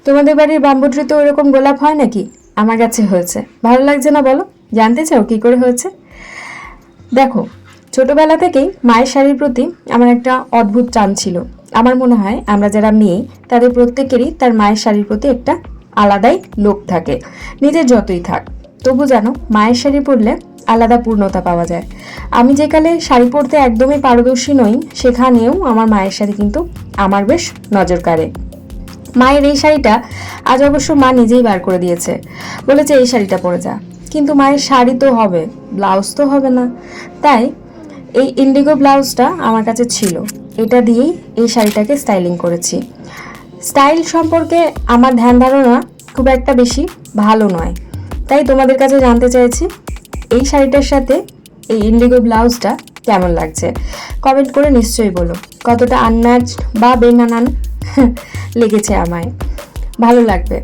তোমাদের বাড়ির বাম্বু ট্রিতে ওইরকম গোলাপ হয় নাকি? আমার কাছে হয়েছে। ভালো লাগছে না বলো? জানতে চাও কি করে হয়েছে? দেখো, ছোটবেলা থেকেই মায়ের শাড়ির প্রতি আমার একটা অদ্ভুত টান ছিল। আমার মনে হয় আমরা যারা মেয়ে তাদের প্রত্যেকেরই তার মায়ের শাড়ির প্রতি একটা আলাদাই লোক থাকে, নিজের যতই থাক। তবু জানো, মায়ের শাড়ি পরলে আলাদা পূর্ণতা পাওয়া যায়। আমি যেকালে শাড়ি পরতে একদমই পারদর্শী নই, সেখানেও আমার মায়ের শাড়ি কিন্তু আমার বেশ নজর কাড়ে। মায়ের এই শাড়িটা আজ অবশ্য মা নিজেই বার করে দিয়েছে, বলেছে এই শাড়িটা পরে যা। কিন্তু মায়ের শাড়ি তো হবে, ব্লাউজ তো হবে না। তাই এই ইন্ডিগো ব্লাউজটা আমার কাছে ছিল, এটা দিয়েই এই শাড়িটাকে স্টাইলিং করেছি। স্টাইল সম্পর্কে আমার ধ্যান ধারণা খুব একটা বেশি ভালো নয়, তাই তোমাদের কাছে জানতে চাইছি এই শাড়িটার সাথে এই ইন্ডিগো ব্লাউজটা কেমন লাগছে। কমেন্ট করে নিশ্চয়ই বলো কতটা আনম্যাচ বা বেমানান লেগেছে আমায়। ভালো লাগবে।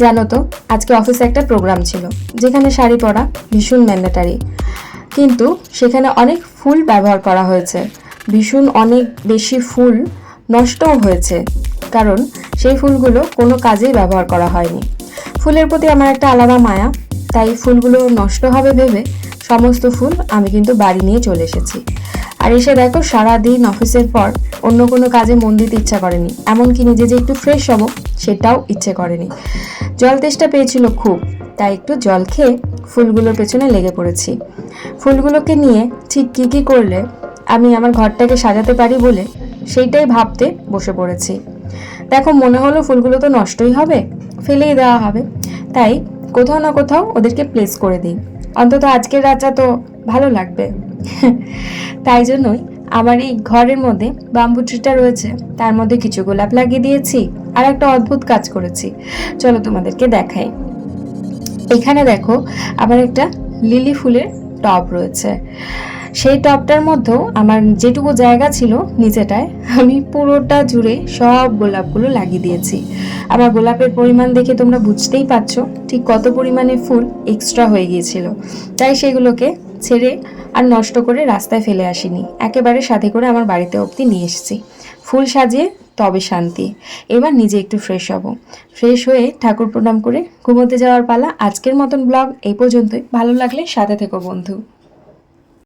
জানো তো, আজকে অফিসে একটা প্রোগ্রাম ছিল যেখানে শাড়ি পরা ভীষণ ম্যান্ডেটারি, কিন্তু সেখানে অনেক ফুল ব্যবহার করা হয়েছে। ভীষণ অনেক বেশি ফুল নষ্টও হয়েছে, কারণ সেই ফুলগুলো কোনো কাজেই ব্যবহার করা হয়নি। ফুলের প্রতি আমার একটা আলাদা মায়া, তাই ফুলগুলো নষ্ট হবে ভেবে সমস্ত ফুল আমি কিন্তু বাড়ি নিয়ে চলে এসেছি। আর এসে দেখো, সারাদিন অফিসের পর অন্য কোনো কাজে মন দিতে ইচ্ছা করেনি, এমনকি নিজে যে একটু ফ্রেশ হবো সেটাও ইচ্ছে করেনি। জল তেষ্টা পেয়েছিল খুব, তাই একটু জল খেয়ে ফুলগুলোর পেছনে লেগে পড়েছি। ফুলগুলোকে নিয়ে ঠিক কী কী করলে আমি আমার ঘরটাকে সাজাতে পারি বলে সেইটাই ভাবতে বসে পড়েছি। দেখো, মনে হলো ফুলগুলো তো নষ্টই হবে, ফেলেই দেওয়া হবে, তাই কোথাও না কোথাও ওদেরকে প্লেস করে দিই, অন্তত আজকের রাতটা তো ভালো লাগবে। তাই জন্যই আমার এই ঘরের মধ্যে বাম্বু ট্রিটা রয়েছে, তার মধ্যে কিছু গোলাপ লাগিয়ে দিয়েছি, আর একটা অদ্ভুত কাজ করেছি। চলো তোমাদেরকে দেখাই। এখানে দেখো, আমার একটা লিলি ফুলের টব রয়েছে। সেই টবটার মধ্যেও আমার যেটুকু জায়গা ছিল নিচেটায় আমি পুরোটা জুড়ে সব গোলাপগুলো লাগিয়ে দিয়েছি। আমার গোলাপের পরিমাণ দেখে তোমরা বুঝতেই পারছো ঠিক কত পরিমাণে ফুল এক্সট্রা হয়ে গিয়েছিল। তাই সেগুলোকে ছেড়ে আর নষ্ট করে রাস্তায় ফেলে আসিনি, একেবারে সাথে করে আমার বাড়িতে অবধি নিয়ে এসেছি। ফুল সাজিয়ে তবে শান্তি। এবার নিজে একটু ফ্রেশ হব। ফ্রেশ হয়ে ঠাকুর প্রণাম করে ঘুমোতে যাওয়ার পালা। আজকের মতন ব্লগ এই পর্যন্তই। ভালো লাগলে সাথে থেকো বন্ধু।